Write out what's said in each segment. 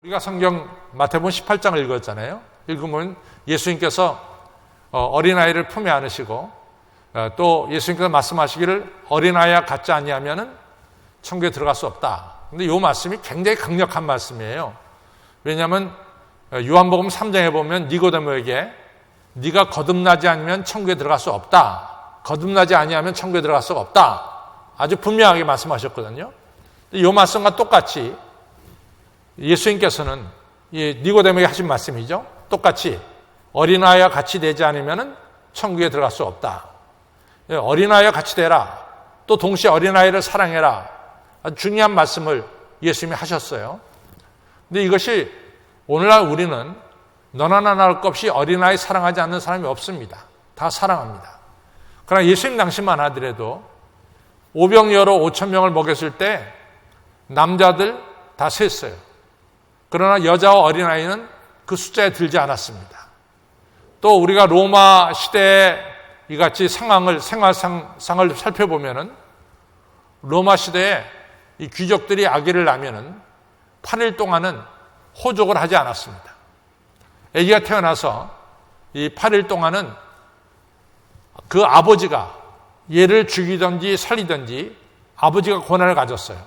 우리가 성경 마태복음 18장을 읽었잖아요. 읽으면 예수님께서 어린아이를 품에 안으시고 또 예수님께서 말씀하시기를 어린아이와 같지 아니하면은 천국에 들어갈 수 없다. 근데 이 말씀이 굉장히 강력한 말씀이에요. 왜냐하면 요한복음 3장에 보면 니고데모에게 네가 거듭나지 않으면 천국에 들어갈 수 없다. 거듭나지 아니하면 천국에 들어갈 수가 없다. 아주 분명하게 말씀하셨거든요. 이 말씀과 똑같이 예수님께서는 니고데모에게 하신 말씀이죠. 똑같이 어린아이와 같이 되지 않으면 천국에 들어갈 수 없다. 어린아이와 같이 되라. 또 동시에 어린아이를 사랑해라. 아주 중요한 말씀을 예수님이 하셨어요. 근데 이것이 오늘날 우리는 너나 나나 할 것 없이 어린아이 사랑하지 않는 사람이 없습니다. 다 사랑합니다. 그러나 예수님 당시만 하더라도 오병이어로 5,000명을 먹였을 때 남자들 다 셌어요. 그러나 여자와 어린아이는 그 숫자에 들지 않았습니다. 또 우리가 로마 시대의 이같이 생활상을 살펴보면은 로마 시대에 이 귀족들이 아기를 낳으면은 8일 동안은 호족을 하지 않았습니다. 아기가 태어나서 이 8일 동안은 그 아버지가 얘를 죽이든지 살리든지 아버지가 권한을 가졌어요.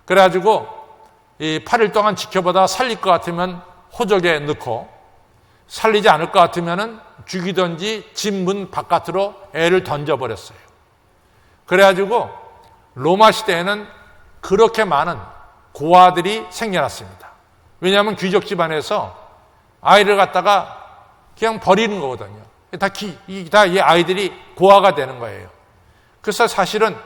그래가지고 이 8일 동안 지켜보다 살릴 것 같으면 호적에 넣고 살리지 않을 것 같으면 죽이든지 집 문 바깥으로 애를 던져버렸어요. 그래가지고 로마 시대에는 그렇게 많은 고아들이 생겨났습니다. 왜냐하면 귀족 집안에서 아이를 갖다가 그냥 버리는 거거든요. 다 이 아이들이 고아가 되는 거예요. 그래서 사실은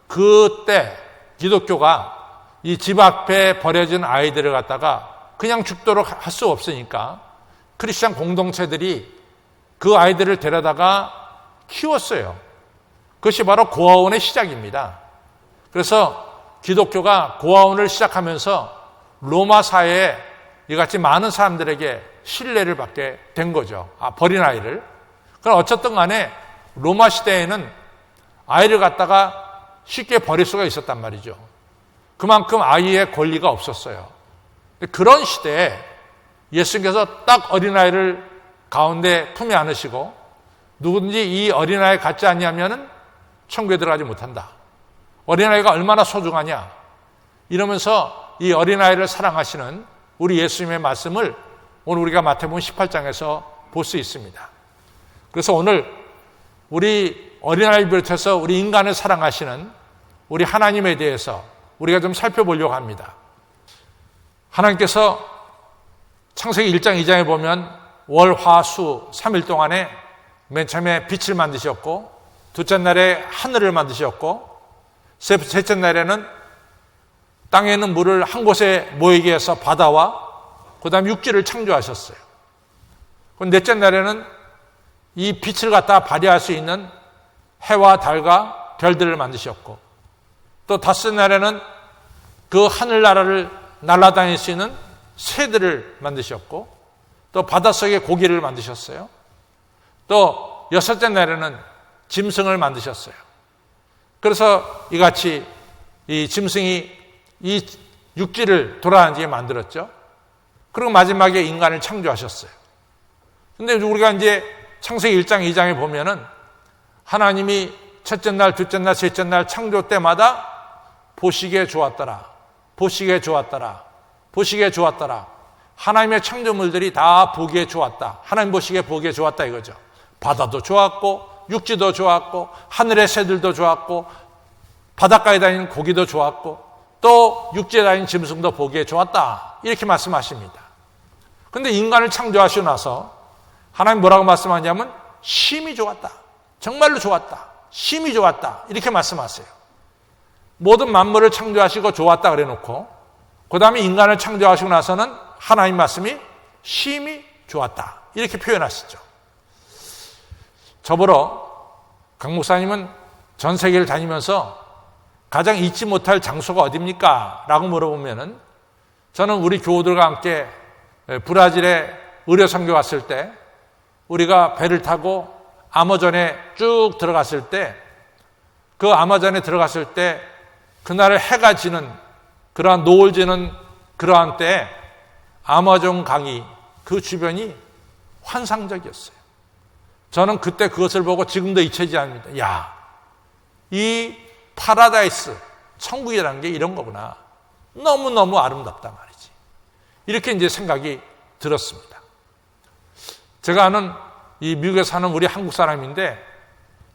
그때 기독교가 이 집 앞에 버려진 아이들을 갖다가 그냥 죽도록 할 수 없으니까 크리스찬 공동체들이 그 아이들을 데려다가 키웠어요. 그것이 바로 고아원의 시작입니다. 그래서 기독교가 고아원을 시작하면서 로마 사회에 이같이 많은 사람들에게 신뢰를 받게 된 거죠. 버린 아이를. 그럼 어쨌든 간에 로마 시대에는 아이를 갖다가 쉽게 버릴 수가 있었단 말이죠. 그만큼 아이의 권리가 없었어요. 그런 시대에 예수님께서 딱 어린아이를 가운데 품에 안으시고 누구든지 이 어린아이 같지 않냐면 천국에 들어가지 못한다. 어린아이가 얼마나 소중하냐. 이러면서 이 어린아이를 사랑하시는 우리 예수님의 말씀을 오늘 우리가 마태복음 18장에서 볼 수 있습니다. 그래서 오늘 우리 어린아이를 비롯해서 우리 인간을 사랑하시는 우리 하나님에 대해서 우리가 좀 살펴보려고 합니다. 하나님께서 창세기 1장 2장에 보면 월, 화, 수 3일 동안에 맨 처음에 빛을 만드셨고 둘째 날에 하늘을 만드셨고 셋째 날에는 땅에 있는 물을 한 곳에 모이게 해서 바다와 그 다음 육지를 창조하셨어요. 넷째 날에는 이 빛을 갖다 발휘할 수 있는 해와 달과 별들을 만드셨고 또 다섯째 날에는 그 하늘나라를 날아다닐 수 있는 새들을 만드셨고 또 바닷속에 고기를 만드셨어요. 또 여섯째 날에는 짐승을 만드셨어요. 그래서 이같이 이 짐승이 이 육지를 돌아다니게 만들었죠. 그리고 마지막에 인간을 창조하셨어요. 근데 우리가 이제 창세기 1장, 2장에 보면은 하나님이 첫째 날, 둘째 날, 셋째 날 창조 때마다 보시기에 좋았더라. 보시기에 좋았더라. 보시기에 좋았더라. 하나님의 창조물들이 다 보기에 좋았다. 하나님 보시기에 보기에 좋았다 이거죠. 바다도 좋았고 육지도 좋았고 하늘의 새들도 좋았고 바닷가에 다니는 고기도 좋았고 또 육지에 다니는 짐승도 보기에 좋았다. 이렇게 말씀하십니다. 그런데 인간을 창조하시고 나서 하나님 뭐라고 말씀하냐면 심히 좋았다. 정말로 좋았다. 심히 좋았다. 이렇게 말씀하세요. 모든 만물을 창조하시고 좋았다 그래놓고 그 다음에 인간을 창조하시고 나서는 하나님 말씀이 심히 좋았다. 이렇게 표현하시죠. 저보러 강 목사님은 전 세계를 다니면서 가장 잊지 못할 장소가 어디입니까? 라고 물어보면은 저는 우리 교우들과 함께 브라질에 의료 선교 갔을 때 우리가 배를 타고 아마존에 쭉 들어갔을 때 그 아마존에 들어갔을 때 그날 해가 지는 그러한 노을 지는 그러한 때 아마존 강이 그 주변이 환상적이었어요. 저는 그때 그것을 보고 지금도 잊혀지지 않습니다. 야, 이 파라다이스, 천국이라는 게 이런 거구나. 너무너무 아름답단 말이지. 이렇게 이제 생각이 들었습니다. 제가 아는 이 미국에 사는 우리 한국 사람인데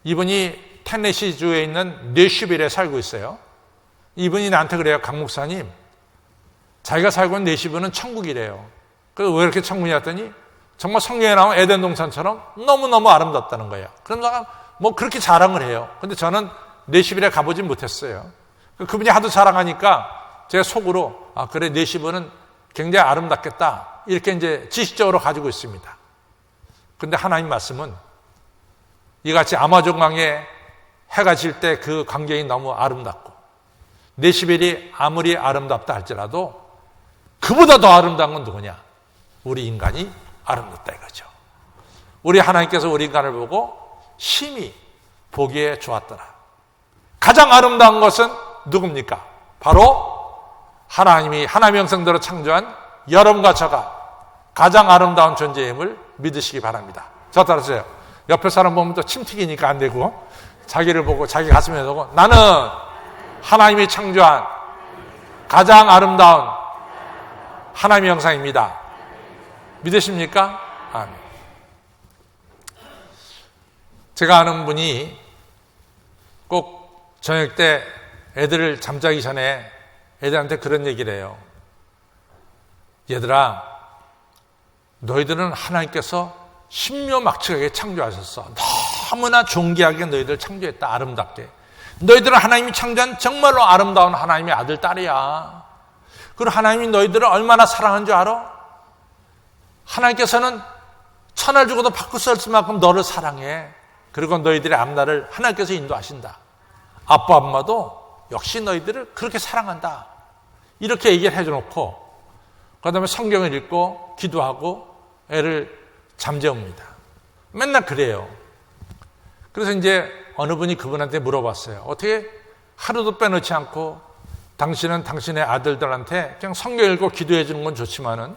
이분이 테네시주에 있는 내슈빌에 살고 있어요. 이분이 나한테 그래요. 강 목사님, 자기가 살고 있는 내슈빌은 천국이래요. 그래서 왜 이렇게 천국이냐 했더니 정말 성경에 나온 에덴 동산처럼 너무너무 아름답다는 거예요. 그럼 제가 뭐 그렇게 자랑을 해요. 근데 저는 내슈빌에 가보진 못했어요. 그분이 하도 자랑하니까 제가 속으로 아 그래 내슈빌은 굉장히 아름답겠다 이렇게 이제 지식적으로 가지고 있습니다. 근데 하나님 말씀은 이같이 아마존 강에 해가 질 때 그 광경이 너무 아름답고 내시벨이 아무리 아름답다 할지라도 그보다 더 아름다운 건 누구냐? 우리 인간이 아름답다 이거죠. 우리 하나님께서 우리 인간을 보고 심히 보기에 좋았더라. 가장 아름다운 것은 누굽니까? 바로 하나님이 하나님의 형상대로 창조한 여러분과 저가 가장 아름다운 존재임을 믿으시기 바랍니다. 저 따라서요. 옆에 사람 보면 또 침 튀기니까 안 되고 자기를 보고 자기 가슴에 넣고 나는 하나님이 창조한 가장 아름다운 하나님의 형상입니다. 믿으십니까? 아멘. 제가 아는 분이 꼭 저녁 때 애들을 잠자기 전에 애들한테 그런 얘기를 해요. 얘들아, 너희들은 하나님께서 신묘막측하게 창조하셨어. 너무나 존귀하게 너희들 창조했다. 아름답게. 너희들은 하나님이 창조한 정말로 아름다운 하나님의 아들, 딸이야. 그리고 하나님이 너희들을 얼마나 사랑한 줄 알아? 하나님께서는 천을 주고도 바꿀 수 없을 만큼 너를 사랑해. 그리고 너희들의 앞날을 하나님께서 인도하신다. 아빠, 엄마도 역시 너희들을 그렇게 사랑한다. 이렇게 얘기를 해줘놓고 그 다음에 성경을 읽고 기도하고 애를 잠재웁니다. 맨날 그래요. 그래서 이제 어느 분이 그분한테 물어봤어요. 어떻게 하루도 빼놓지 않고 당신은 당신의 아들들한테 그냥 성경 읽고 기도해 주는 건 좋지만은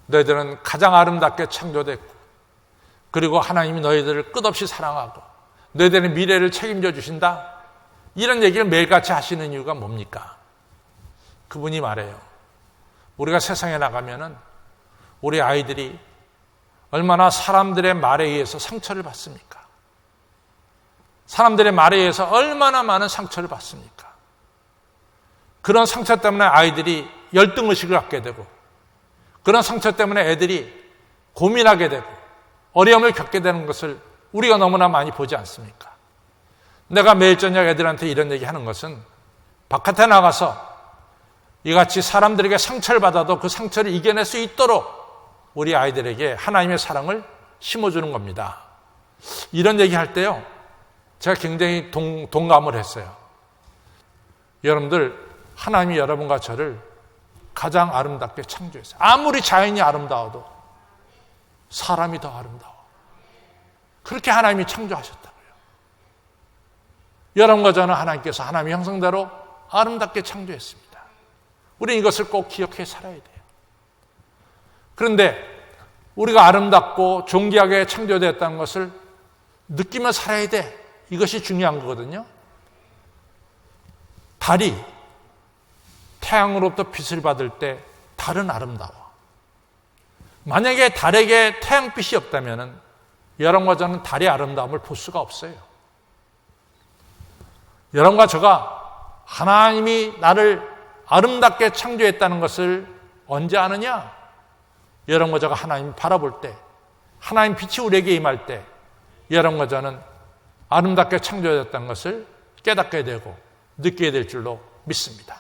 너희들은 가장 아름답게 창조됐고 그리고 하나님이 너희들을 끝없이 사랑하고 너희들의 미래를 책임져 주신다. 이런 얘기를 매일같이 하시는 이유가 뭡니까? 그분이 말해요. 우리가 세상에 나가면은 우리 아이들이 얼마나 사람들의 말에 의해서 상처를 받습니까? 사람들의 말에 의해서 얼마나 많은 상처를 받습니까? 그런 상처 때문에 아이들이 열등의식을 갖게 되고 그런 상처 때문에 애들이 고민하게 되고 어려움을 겪게 되는 것을 우리가 너무나 많이 보지 않습니까? 내가 매일 저녁 애들한테 이런 얘기 하는 것은 바깥에 나가서 이같이 사람들에게 상처를 받아도 그 상처를 이겨낼 수 있도록 우리 아이들에게 하나님의 사랑을 심어주는 겁니다. 이런 얘기할 때요. 제가 굉장히 동감을 했어요. 여러분들 하나님이 여러분과 저를 가장 아름답게 창조했어요. 아무리 자연이 아름다워도 사람이 더 아름다워. 그렇게 하나님이 창조하셨다고요. 여러분과 저는 하나님께서 하나님의 형상대로 아름답게 창조했습니다. 우리는 이것을 꼭 기억해 살아야 돼요. 그런데 우리가 아름답고 존귀하게 창조되었다는 것을 느끼며 살아야 돼. 이것이 중요한 거거든요. 달이 태양으로부터 빛을 받을 때 달은 아름다워. 만약에 달에게 태양빛이 없다면 여러분과 저는 달의 아름다움을 볼 수가 없어요. 여러분과 저가 하나님이 나를 아름답게 창조했다는 것을 언제 아느냐? 여러분과 저가 하나님 바라볼 때, 하나님 빛이 우리에게 임할 때 여러분과 저는 아름답게 창조되었다는 것을 깨닫게 되고 느끼게 될 줄로 믿습니다.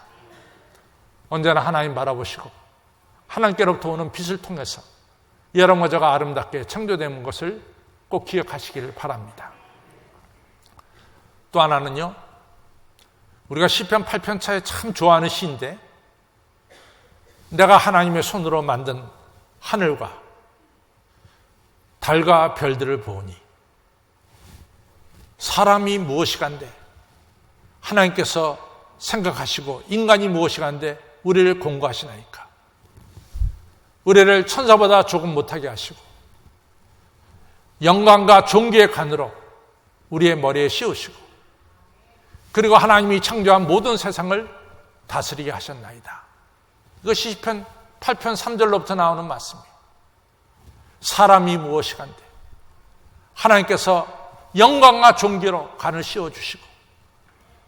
언제나 하나님 바라보시고 하나님께로부터 오는 빛을 통해서 여러분과 저가 아름답게 창조된 것을 꼭 기억하시기를 바랍니다. 또 하나는요. 우리가 시편 8편차에 참 좋아하는 시인데 내가 하나님의 손으로 만든 하늘과 달과 별들을 보니 사람이 무엇이간데 하나님께서 생각하시고 인간이 무엇이간데 우리를 공고하시나이까. 우리를 천사보다 조금 못하게 하시고 영광과 존귀의 관으로 우리의 머리에 씌우시고 그리고 하나님이 창조한 모든 세상을 다스리게 하셨나이다. 이것이 시편 8편 3절로부터 나오는 말씀이에요. 사람이 무엇이간데 하나님께서 영광과 존귀로 관을 씌워주시고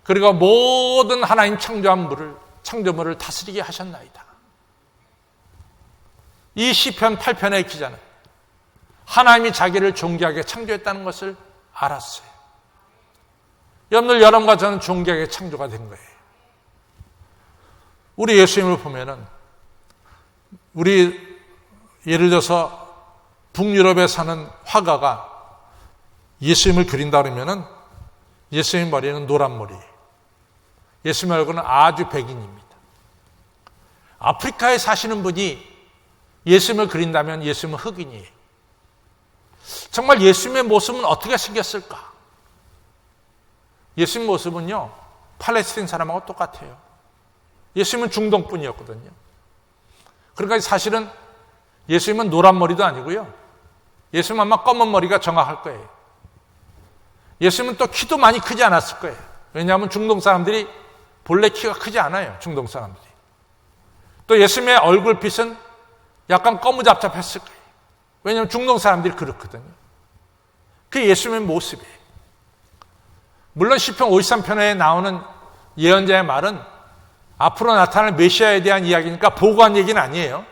그리고 모든 하나님 창조한 창조물을 다스리게 하셨나이다. 이 시편 8편의 기자는 하나님이 자기를 존귀하게 창조했다는 것을 알았어요. 여러분과 저는 존귀하게 창조가 된 거예요. 우리 예수님을 보면은 우리 예를 들어서 북유럽에 사는 화가가 예수님을 그린다 그러면은 예수님 머리는 노란 머리예요. 예수님 얼굴은 아주 백인입니다. 아프리카에 사시는 분이 예수님을 그린다면 예수님은 흑인이에요. 정말 예수님의 모습은 어떻게 생겼을까? 예수님 모습은요, 팔레스틴 사람하고 똑같아요. 예수님은 중동 분이었거든요. 그러니까 사실은 예수님은 노란 머리도 아니고요. 예수님은 아마 검은 머리가 정확할 거예요. 예수님은 또 키도 많이 크지 않았을 거예요. 왜냐하면 중동 사람들이 본래 키가 크지 않아요. 중동 사람들이. 또 예수님의 얼굴빛은 약간 꺼무잡잡했을 거예요. 왜냐하면 중동 사람들이 그렇거든요. 그게 예수님의 모습이에요. 물론 시편 53편에 나오는 예언자의 말은 앞으로 나타날 메시아에 대한 이야기니까 보고한 얘기는 아니에요.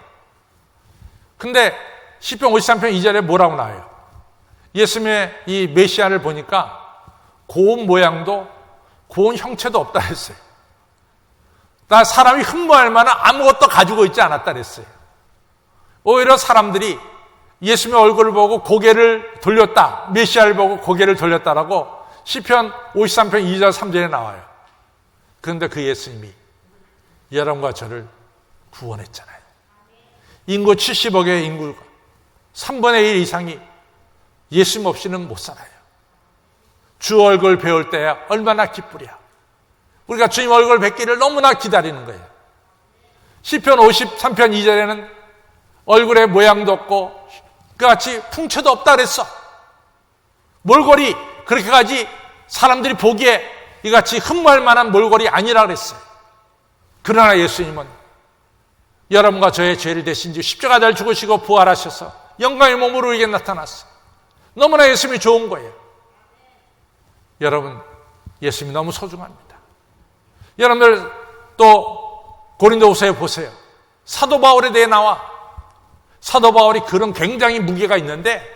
근데 시편 53편 2절에 뭐라고 나와요? 예수님의 이 메시아를 보니까 고운 모양도 고운 형체도 없다 했어요. 나 사람이 흠모할 만한 아무것도 가지고 있지 않았다 그랬어요. 오히려 사람들이 예수님의 얼굴을 보고 고개를 돌렸다, 메시아를 보고 고개를 돌렸다라고 시편 53편 2절 3절에 나와요. 그런데 그 예수님이 여러분과 저를 구원했잖아요. 인구 70억의 인구가 3분의 1 이상이 예수님 없이는 못 살아요. 주 얼굴 배울 때 얼마나 기쁘랴. 우리가 주님 얼굴 뵙기를 너무나 기다리는 거예요. 시편 53편 2절에는 얼굴에 모양도 없고 그같이 풍채도 없다 그랬어. 몰골이 그렇게까지 사람들이 보기에 이같이 흠모할 만한 몰골이 아니라 그랬어요. 그러나 예수님은 여러분과 저의 죄를 대신 지 십자가를 죽으시고 부활하셔서 영광의 몸으로 우리에게 나타났어요. 너무나 예수님이 좋은 거예요. 여러분, 예수님이 너무 소중합니다. 여러분들 또 고린도후서에 보세요. 사도 바울에 대해 나와. 사도 바울이 그런 굉장히 무게가 있는데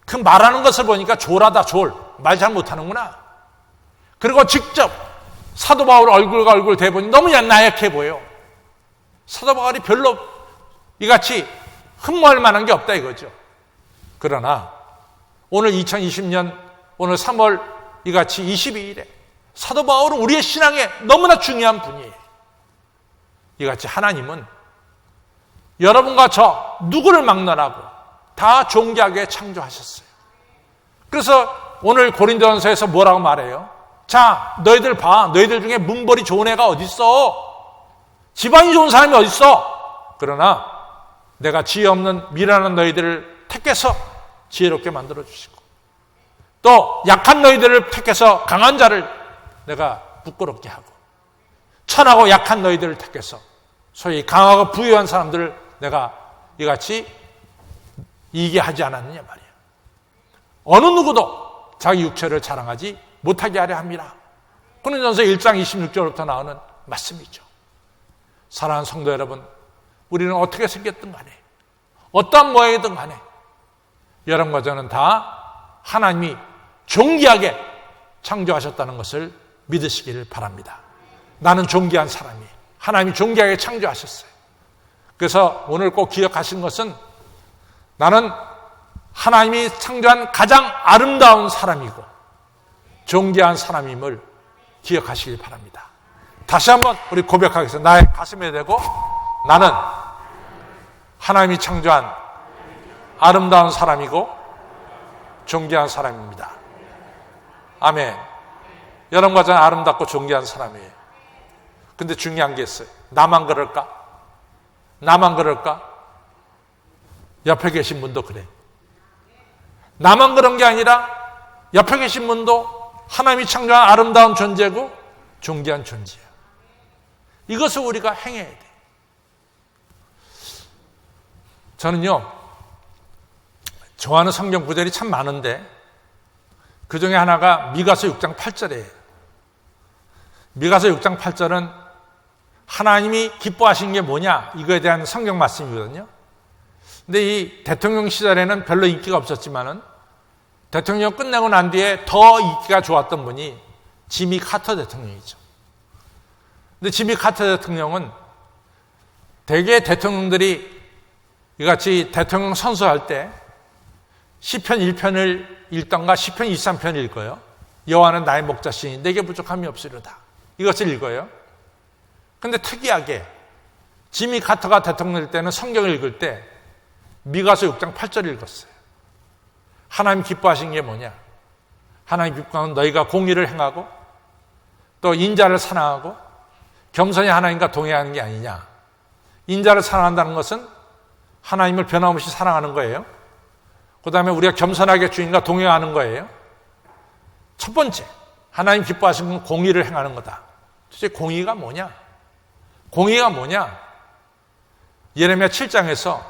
그 말하는 것을 보니까 졸하다, 졸. 말 잘 못하는구나. 그리고 직접 사도 바울 얼굴과 얼굴 대보니 너무 나약해 보여. 사도 바울이 별로 이같이 흠모할 만한 게 없다 이거죠. 그러나 오늘 2020년 오늘 3월 이같이 22일에 사도 바울은 우리의 신앙에 너무나 중요한 분이에요. 이같이 하나님은 여러분과 저 누구를 막론하고 다 존귀하게 창조하셨어요. 그래서 오늘 고린도전서에서 뭐라고 말해요? 자, 너희들 봐. 너희들 중에 문벌이 좋은 애가 어디 있어? 집안이 좋은 사람이 어디 있어? 그러나 내가 지혜 없는 미련한 너희들을 택해서 지혜롭게 만들어주시고 또 약한 너희들을 택해서 강한 자를 내가 부끄럽게 하고 천하고 약한 너희들을 택해서 소위 강하고 부유한 사람들을 내가 이같이 이기게 하지 않았느냐 말이야. 어느 누구도 자기 육체를 자랑하지 못하게 하려 합니다. 고린도전서 1장 26절부터 나오는 말씀이죠. 사랑하는 성도 여러분, 우리는 어떻게 생겼든 간에 어떠한 모양이든 간에 여러분과 저는 다 하나님이 존귀하게 창조하셨다는 것을 믿으시기를 바랍니다. 나는 존귀한 사람이에요. 하나님이 존귀하게 창조하셨어요. 그래서 오늘 꼭 기억하신 것은 나는 하나님이 창조한 가장 아름다운 사람이고 존귀한 사람임을 기억하시길 바랍니다. 다시 한번 우리 고백하겠습니다. 나의 가슴에 대고 나는 하나님이 창조한 아름다운 사람이고 존귀한 사람입니다. 아멘. 여러분과 저는 아름답고 존귀한 사람이에요. 근데 중요한 게 있어요. 나만 그럴까? 나만 그럴까? 옆에 계신 분도 그래. 나만 그런 게 아니라 옆에 계신 분도 하나님이 창조한 아름다운 존재고 존귀한 존재야. 이것을 우리가 행해야 돼. 저는요, 좋아하는 성경 구절이 참 많은데 그 중에 하나가 미가서 6장 8절이에요. 미가서 6장 8절은 하나님이 기뻐하신 게 뭐냐, 이거에 대한 성경 말씀이거든요. 근데 이 대통령 시절에는 별로 인기가 없었지만은 대통령 끝내고 난 뒤에 더 인기가 좋았던 분이 지미 카터 대통령이죠. 근데 지미 카터 대통령은 대개 대통령들이 이같이 대통령 선서할 때 시편 1편을 읽던가 시편 23편을 읽어요. 여호와는 나의 목자시니 내게 부족함이 없으리로다. 이것을 읽어요. 근데 특이하게 지미 카터가 대통령일 때는 성경을 읽을 때 미가서 6장 8절을 읽었어요. 하나님 기뻐하신 게 뭐냐? 하나님 기뻐하는 너희가 공의를 행하고 또 인자를 사랑하고 겸손히 하나님과 동행하는 게 아니냐. 인자를 사랑한다는 것은 하나님을 변함없이 사랑하는 거예요. 그 다음에 우리가 겸손하게 주님과 동행하는 거예요. 첫 번째, 하나님 기뻐하시는 건 공의를 행하는 거다. 도대체 공의가 뭐냐? 공의가 뭐냐? 예레미야 7장에서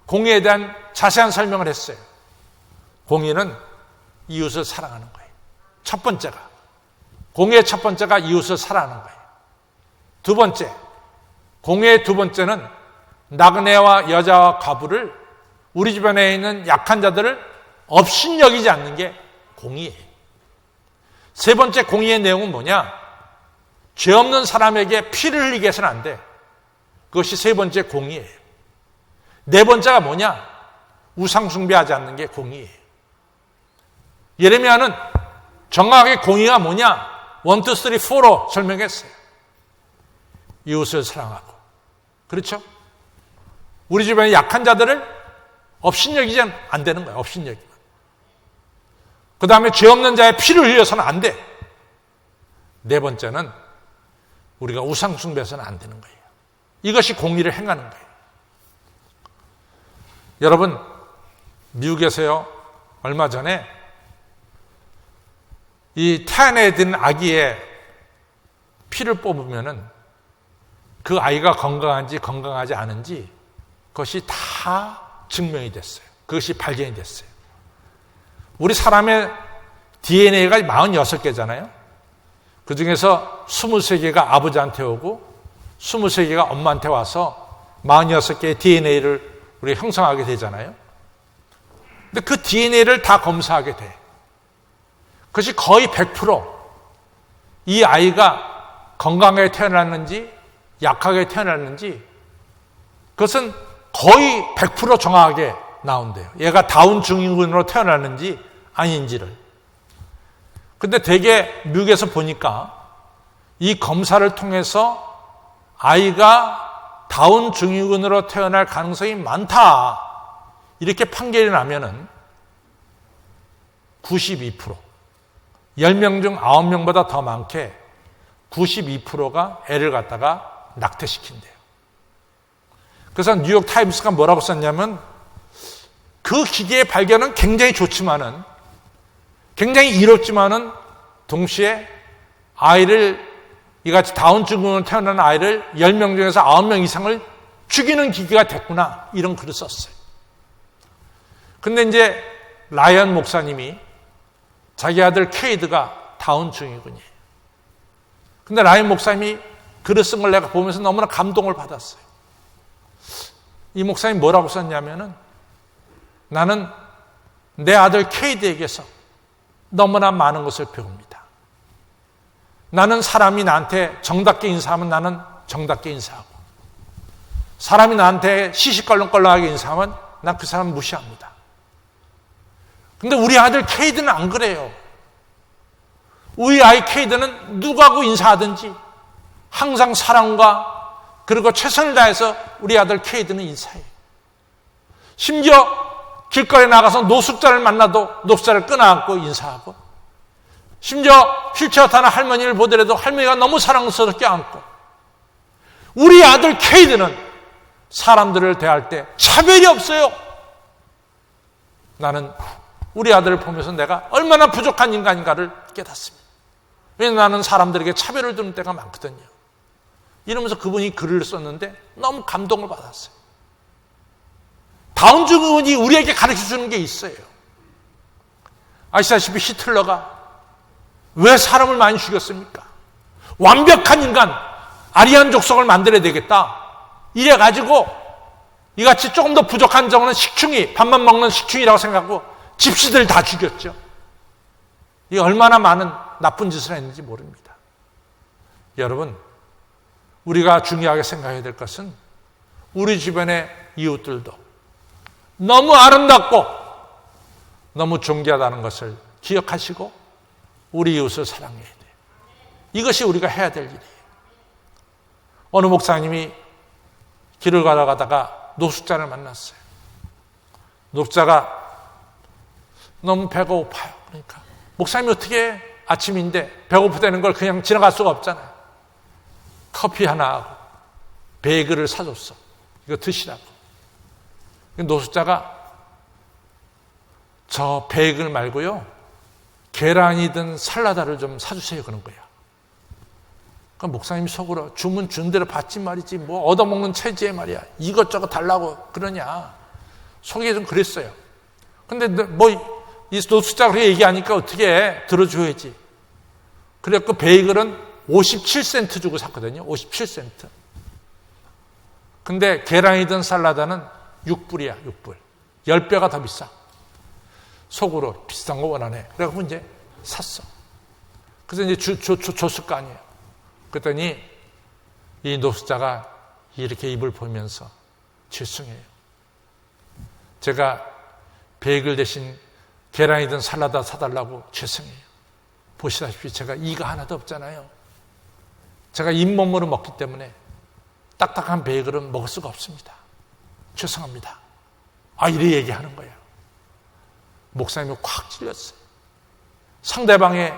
공의에 대한 자세한 설명을 했어요. 공의는 이웃을 사랑하는 거예요. 첫 번째가. 공의의 첫 번째가 이웃을 사랑하는 거예요. 두 번째, 공의의 두 번째는 나그네와 여자와 과부를, 우리 주변에 있는 약한 자들을 업신여기지 않는 게 공의예요. 세 번째 공의의 내용은 뭐냐? 죄 없는 사람에게 피를 흘리게 해서는 안 돼. 그것이 세 번째 공의예요. 네 번째가 뭐냐? 우상 숭배하지 않는 게 공의예요. 예레미야는 정확하게 공의가 뭐냐? 1, 2, 3, 4로 설명했어요. 이웃을 사랑하고. 그렇죠? 우리 주변에 약한 자들을 업신여기지 안 되는 거예요. 업신여기면. 그 다음에 죄 없는 자의 피를 흘려서는 안 돼. 네 번째는 우리가 우상 숭배해서는 안 되는 거예요. 이것이 공의를 행하는 거예요. 여러분, 미국에서요, 얼마 전에 이 태안에 든 아기의 피를 뽑으면은 그 아이가 건강한지 건강하지 않은지 그것이 다 증명이 됐어요. 그것이 발견이 됐어요. 우리 사람의 DNA가 46개잖아요. 그 중에서 23개가 아버지한테 오고 23개가 엄마한테 와서 46개의 DNA를 우리 형성하게 되잖아요. 근데 그 DNA를 다 검사하게 돼. 그것이 거의 100% 이 아이가 건강하게 태어났는지 약하게 태어났는지 그것은 거의 100% 정확하게 나온대요. 얘가 다운 증후군으로 태어났는지 아닌지를. 근데 되게 미국에서 보니까 이 검사를 통해서 아이가 다운 증후군으로 태어날 가능성이 많다. 이렇게 판결이 나면은 92%, 10명 중 9명보다 더 많게 92%가 애를 갖다가 낙태시킨대요. 그래서 뉴욕 타임스가 뭐라고 썼냐면 그 기계의 발견은 굉장히 좋지만은 굉장히 이롭지만은 동시에 아이를 이같이 다운 증후군으로 태어난 아이를 10명 중에서 9명 이상을 죽이는 기계가 됐구나 이런 글을 썼어요. 근데 이제 라이언 목사님이 자기 아들 케이드가 다운 증후군이에요. 근데 라이언 목사님이 글을 쓴 걸 내가 보면서 너무나 감동을 받았어요. 이 목사님이 뭐라고 썼냐면은 나는 내 아들 케이드에게서 너무나 많은 것을 배웁니다. 나는 사람이 나한테 정답게 인사하면 나는 정답게 인사하고 사람이 나한테 시시껄렁껄렁하게 인사하면 난 그 사람 무시합니다. 근데 우리 아들 케이드는 안 그래요. 우리 아이 케이드는 누구하고 인사하든지 항상 사랑과 그리고 최선을 다해서 우리 아들 케이드는 인사해요. 심지어 길거리에 나가서 노숙자를 만나도 노숙자를 끈어안고 인사하고 심지어 휠체어 타는 할머니를 보더라도 할머니가 너무 사랑스럽게 안고 우리 아들 케이드는 사람들을 대할 때 차별이 없어요. 나는 우리 아들을 보면서 내가 얼마나 부족한 인간인가를 깨닫습니다. 왜냐하면 나는 사람들에게 차별을 두는 때가 많거든요. 이러면서 그분이 글을 썼는데 너무 감동을 받았어요. 다운증후군이 우리에게 가르쳐주는 게 있어요. 아시다시피 히틀러가 왜 사람을 많이 죽였습니까? 완벽한 인간, 아리안 족속을 만들어야 되겠다. 이래가지고 이같이 조금 더 부족한 정은 식충이, 밥만 먹는 식충이라고 생각하고 집시들 다 죽였죠. 이 얼마나 많은 나쁜 짓을 했는지 모릅니다. 여러분, 우리가 중요하게 생각해야 될 것은 우리 주변의 이웃들도 너무 아름답고 너무 존귀하다는 것을 기억하시고 우리 이웃을 사랑해야 돼요. 이것이 우리가 해야 될 일이에요. 어느 목사님이 길을 걸어가다가 노숙자를 만났어요. 노숙자가 너무 배가 고파요. 그러니까 목사님이 어떻게 해? 아침인데 배고프다는 걸 그냥 지나갈 수가 없잖아요. 커피 하나 하고 베이글을 사줬어. 이거 드시라고. 노숙자가 저 베이글 말고요, 계란이든 살라다를 좀 사주세요. 그런 거야. 그러니까 목사님이 속으로 주문 준 대로 받지 말이지 뭐 얻어먹는 체질에 말이야. 이것저것 달라고 그러냐. 속에 좀 그랬어요. 근데 뭐 이 노숙자가 그렇게 얘기하니까 어떻게 해? 들어줘야지. 그래서 그 베이글은 57센트 주고 샀거든요. 57센트. 근데 계란이든 살라다는 6불이야. 6불. 10배가 더 비싸. 속으로 비싼 거 원하네. 그래서 이제 샀어. 그래서 이제 줬을 거 아니에요. 그랬더니 이 노숙자가 이렇게 입을 보면서 죄송해요. 제가 베이글 대신 계란이든 살라다 사달라고 죄송해요. 보시다시피 제가 이가 하나도 없잖아요. 제가 잇몸으로 먹기 때문에 딱딱한 베이글은 먹을 수가 없습니다. 죄송합니다. 이래 얘기하는 거예요. 목사님이 콱 찔렸어요. 상대방의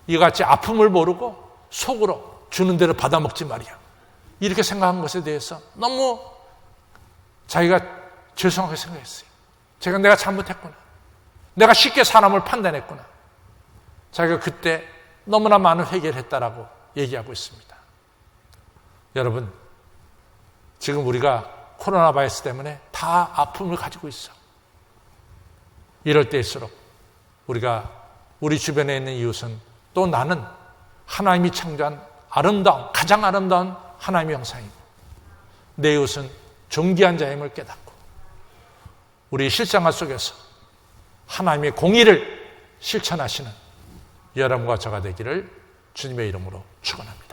이같이 아픔을 모르고 속으로 주는 대로 받아먹지 말이야. 이렇게 생각한 것에 대해서 너무 자기가 죄송하게 생각했어요. 내가 잘못했구나. 내가 쉽게 사람을 판단했구나. 자기가 그때 너무나 많은 회개를 했다라고 얘기하고 있습니다. 여러분, 지금 우리가 코로나 바이러스 때문에 다 아픔을 가지고 있어. 이럴 때일수록 우리가 우리 주변에 있는 이웃은 또 나는 하나님이 창조한 아름다운, 가장 아름다운 하나님의 형상이고 내 이웃은 존귀한 자임을 깨닫고 우리 실생활 속에서 하나님의 공의를 실천하시는 여러분과 저가 되기를 주님의 이름으로 축원합니다.